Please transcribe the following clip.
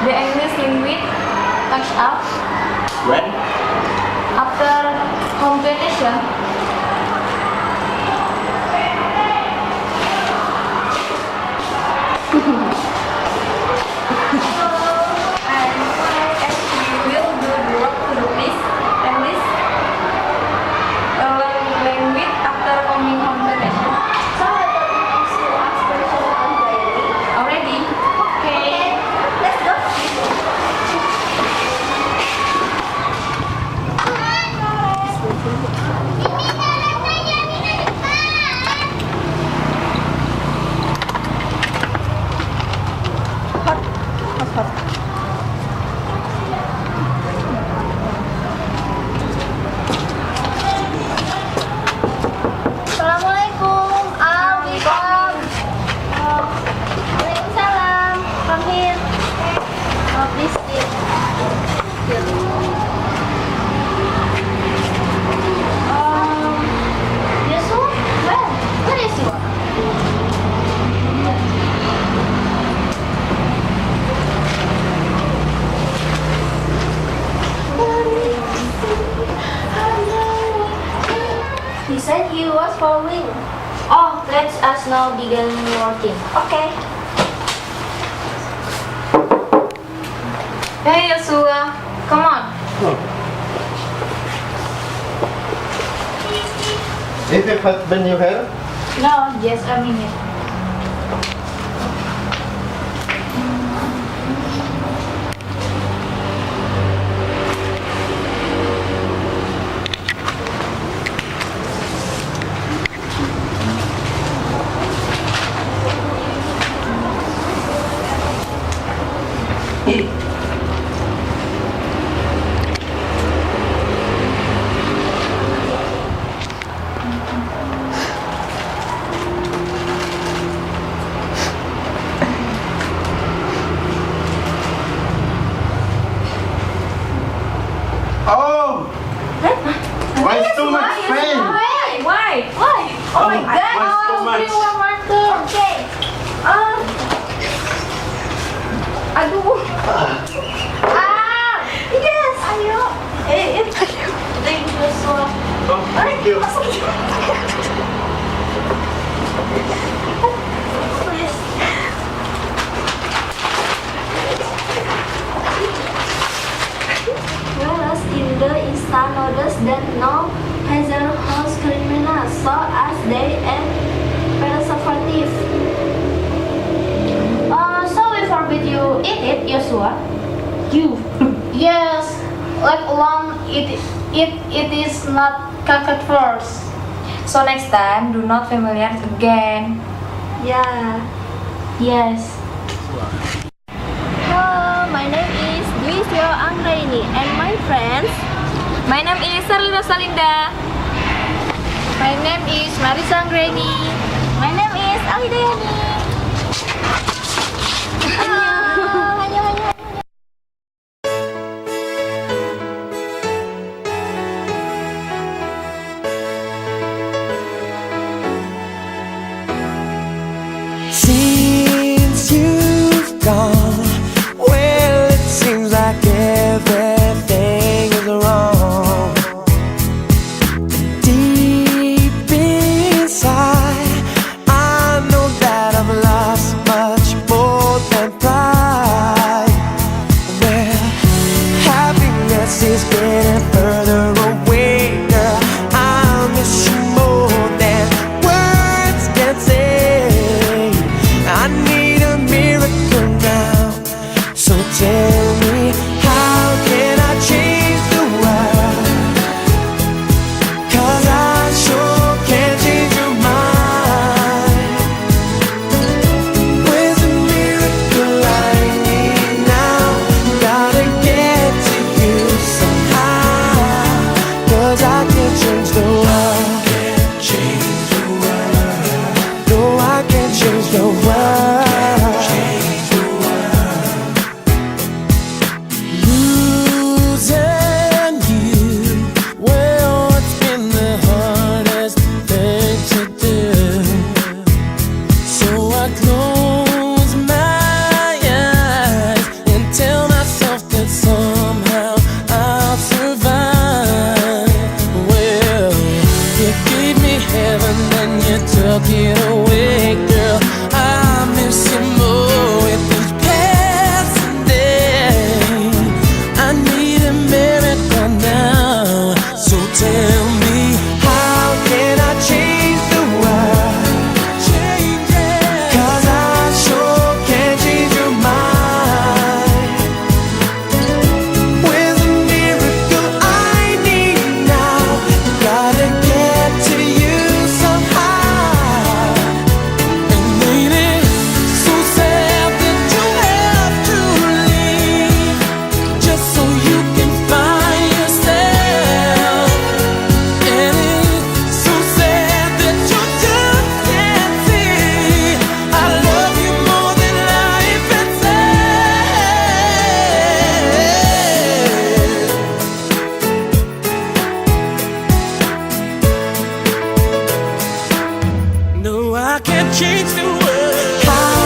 The English language touch up When? after completion. Assalamualaikum. Waalaikumsalam. Come here. Please sit. Yusuf, where is you? He said he was following. Oh, let us now begin working. Okay. Hey Yosua, come on. If you have been your hair? No, just a minute. Oh! Why is too much pain? Why? Oh my Why God. is too much? Bring one marker. Okay. Aduh. Yes. Ayo. Thank you so much. Oh, thank you. Please. Whereas in the instant notice that no hazardous criminals saw as they and preservative. So we forbid you eat it, Joshua. You? Yes. Let alone it is not cooked first. So next time, do not familiar again. Yeah. Yes. Hello, my name is Dwisyo Anggraini and my friends. My name is Sarli Rosalinda. My name is Marisa Anggraini. My name is Alidayani. Since you've gone, well, it seems like everything is wrong. Deep inside, I know that I've lost much more than pride. Well, happiness is getting further away, girl. I miss you more than words can say. I need a miracle now. So tell me, how can I change the world? 'Cause I sure can't change your mind. Where's the miracle I need now? Gotta get to you somehow. 'Cause I can't change the world. No, I can't change the world. can't change the world. How